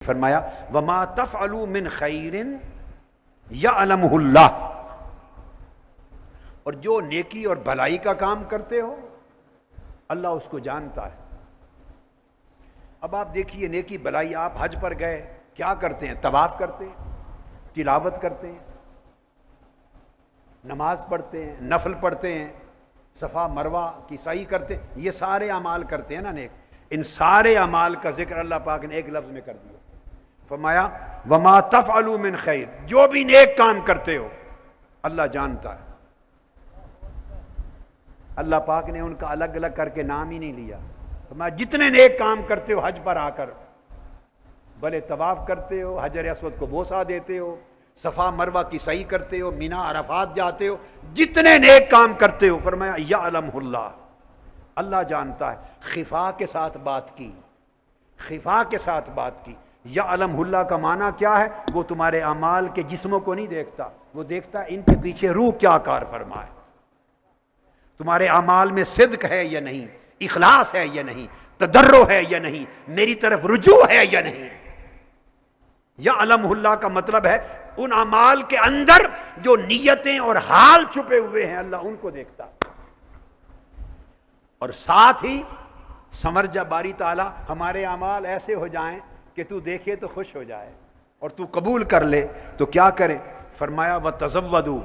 فرمایا وما تفعلوا من خیر یعلمہ اللہ، اور جو نیکی اور بھلائی کا کام کرتے ہو اللہ اس کو جانتا ہے۔ اب آپ دیکھیے نیکی بھلائی، آپ حج پر گئے کیا کرتے ہیں؟ طواف کرتے ہیں، تلاوت کرتے ہیں، نماز پڑھتے ہیں، نفل پڑھتے ہیں، صفا مروہ کی سعی کرتے ہیں، یہ سارے اعمال کرتے ہیں نا نیک۔ ان سارے اعمال کا ذکر اللہ پاک نے ایک لفظ میں کر دیا، فرمایا وما تفعلوا من خیر، جو بھی نیک کام کرتے ہو اللہ جانتا ہے۔ اللہ پاک نے ان کا الگ الگ کر کے نام ہی نہیں لیا، فرمایا جتنے نیک کام کرتے ہو حج پر آ کر، بھلے طواف کرتے ہو، حجر اسود کو بوسہ دیتے ہو، صفا مروہ کی سعی کرتے ہو، مینا عرفات جاتے ہو، جتنے نیک کام کرتے ہو فرمایا یعلمہ اللہ، اللہ جانتا ہے۔ خفا کے ساتھ بات کی، خفا کے ساتھ بات کی۔ یعلمہ اللہ کا معنی کیا ہے؟ وہ تمہارے اعمال کے جسموں کو نہیں دیکھتا، وہ دیکھتا ہے ان کے پیچھے روح کیا کار فرمائے، تمہارے اعمال میں صدق ہے یا نہیں، اخلاص ہے یا نہیں، تضرع ہے یا نہیں، میری طرف رجوع ہے یا نہیں۔ یعلمہ اللہ کا مطلب ہے ان اعمال کے اندر جو نیتیں اور حال چھپے ہوئے ہیں اللہ ان کو دیکھتا، اور ساتھ ہی سمر جا باری تعالیٰ ہمارے اعمال ایسے ہو جائیں کہ تو دیکھے تو خوش ہو جائے اور تو قبول کر لے تو کیا کرے؟ فرمایا وَتَزَوَّدُوا،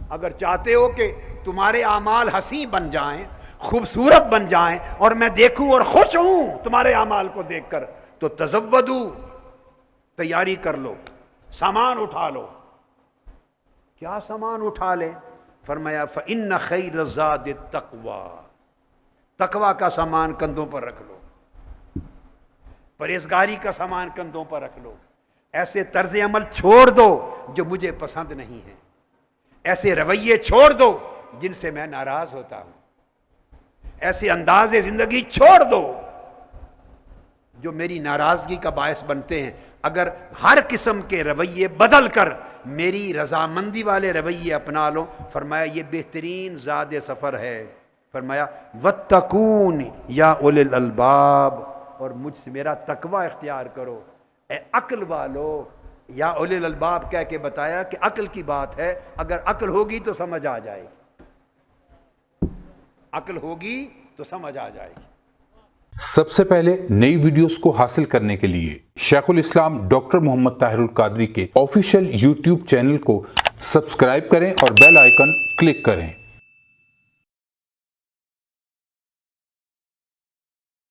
اگر چاہتے ہو کہ تمہارے اعمال حسین بن جائیں، خوبصورت بن جائیں اور میں دیکھوں اور خوش ہوں تمہارے اعمال کو دیکھ کر، تو تزودو، تیاری کر لو، سامان اٹھا لو۔ کیا سامان اٹھا لے؟ فرمایا فإن خیر الزاد التقوی، تقوی کا سامان کندھوں پر رکھ لو، پرہیزگاری کا سامان کندھوں پر رکھ لو، ایسے طرز عمل چھوڑ دو جو مجھے پسند نہیں ہے، ایسے رویے چھوڑ دو جن سے میں ناراض ہوتا ہوں، ایسے انداز زندگی چھوڑ دو جو میری ناراضگی کا باعث بنتے ہیں۔ اگر ہر قسم کے رویے بدل کر میری رضامندی والے رویے اپنا لو، فرمایا یہ بہترین زاد سفر ہے۔ فرمایا واتقون یا اولی الالباب، اور مجھ سے میرا تقوی اختیار کرو اے عقل والو۔ یا اولی الالباب کہہ کے بتایا کہ عقل کی بات ہے، اگر عقل ہوگی تو سمجھ آ جائے گی، عقل ہوگی تو سمجھ آ جائے گی۔ سب سے پہلے نئی ویڈیوز کو حاصل کرنے کے لیے شیخ الاسلام ڈاکٹر محمد طاہر القادری کے آفیشیل یوٹیوب چینل کو سبسکرائب کریں اور بیل آئیکن کلک کریں۔